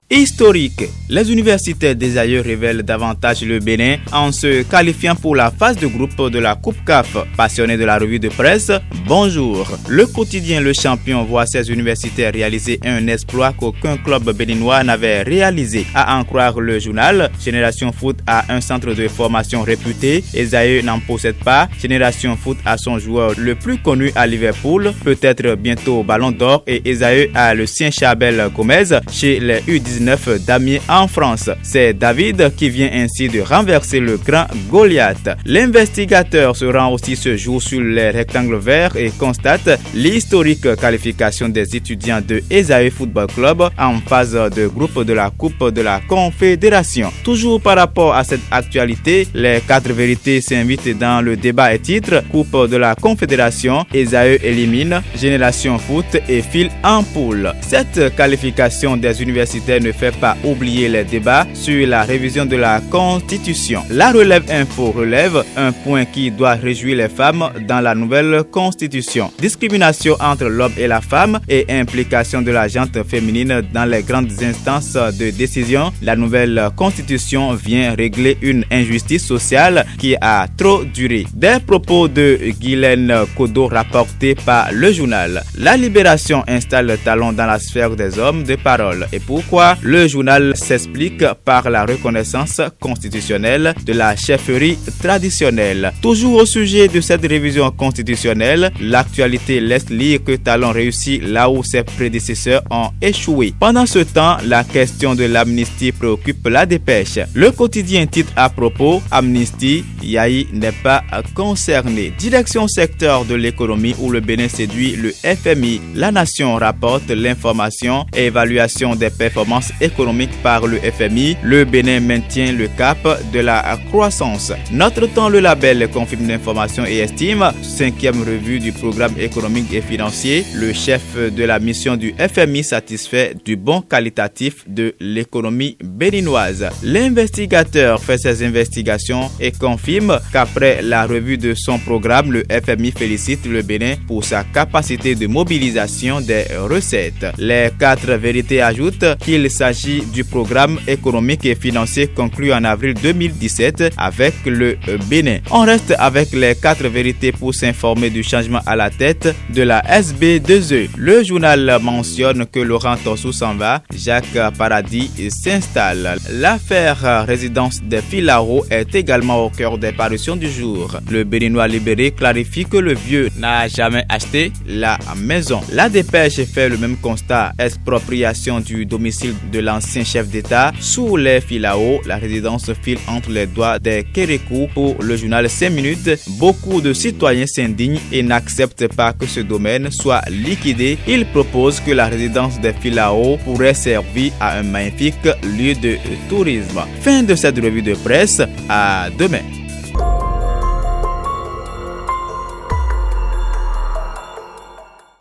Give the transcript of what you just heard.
Historique. Les universitaires des aïeux révèlent davantage le Bénin en se qualifiant pour la phase de groupe de la Coupe CAF. Passionné de la revue de presse, bonjour. Le quotidien Le Champion voit ses universitaires réaliser un exploit qu'aucun club béninois n'avait réalisé. À en croire le journal, Génération Foot a un centre de formation réputé. Esaïe n'en possède pas. Génération Foot a son joueur le plus connu à Liverpool, peut-être bientôt Ballon d'Or, et Esaïe a le sien Chabel Gomez chez les U19 d'Amiens en France. C'est David qui vient ainsi de renverser le grand Goliath. L'investigateur se rend aussi ce jour sur les rectangles verts et constate l'historique qualification des étudiants de Esaïe Football Club en phase de groupe de la Coupe de la Confédération. Toujours par rapport à cette actualité, les 4 vérités s'invitent dans le débat et titre Coupe de la Confédération, Esaïe élimine Génération Foot et file en poule. Cette qualification des universitaires ne fait pas oublier les débats sur la révision de la Constitution. La Relève Info relève un point qui doit réjouir les femmes dans la nouvelle Constitution. Discrimination entre l'homme et la femme et implication de la gente féminine dans les grandes instances de décision. La nouvelle Constitution vient régler une injustice sociale qui a trop duré. Des propos de Guylaine Kodo rapportés par le journal. La Libération installe le talon dans la sphère des hommes de parole. Et pourquoi? Le journal s'explique par la reconnaissance constitutionnelle de la chefferie traditionnelle. Toujours au sujet de cette révision constitutionnelle, l'actualité laisse lire que Talon réussit là où ses prédécesseurs ont échoué. Pendant ce temps, la question de l'amnistie préoccupe la dépêche. Le quotidien titre à propos « Amnistie, Yahi n'est pas concerné ». Direction secteur de l'économie où le Bénin séduit le FMI. La Nation rapporte l'information et évaluation des performances économique par le FMI, le Bénin maintient le cap de la croissance. Notre Temps, le label confirme l'information et estime, 5e revue du programme économique et financier, le chef de la mission du FMI satisfait du bon qualitatif de l'économie béninoise. L'investigateur fait ses investigations et confirme qu'après la revue de son programme, le FMI félicite le Bénin pour sa capacité de mobilisation des recettes. Les 4 vérités ajoutent qu'il s'agit du programme économique et financier conclu en avril 2017 avec le Bénin. On reste avec les 4 vérités pour s'informer du changement à la tête de la SB2E. Le journal mentionne que Laurent Tossou s'en va, Jacques Paradis s'installe. L'affaire résidence des Filao est également au cœur des parutions du jour. Le Béninois libéré clarifie que le vieux n'a jamais acheté la maison. La dépêche fait le même constat, expropriation du domicile de l'ancien chef d'État sous les Filao. La résidence file entre les doigts des Kérékou. Pour le journal 5 minutes, beaucoup de citoyens s'indignent et n'acceptent pas que ce domaine soit liquidé. Ils proposent que la résidence des Filao pourrait servir à un magnifique lieu de tourisme. Fin de cette revue de presse. À demain.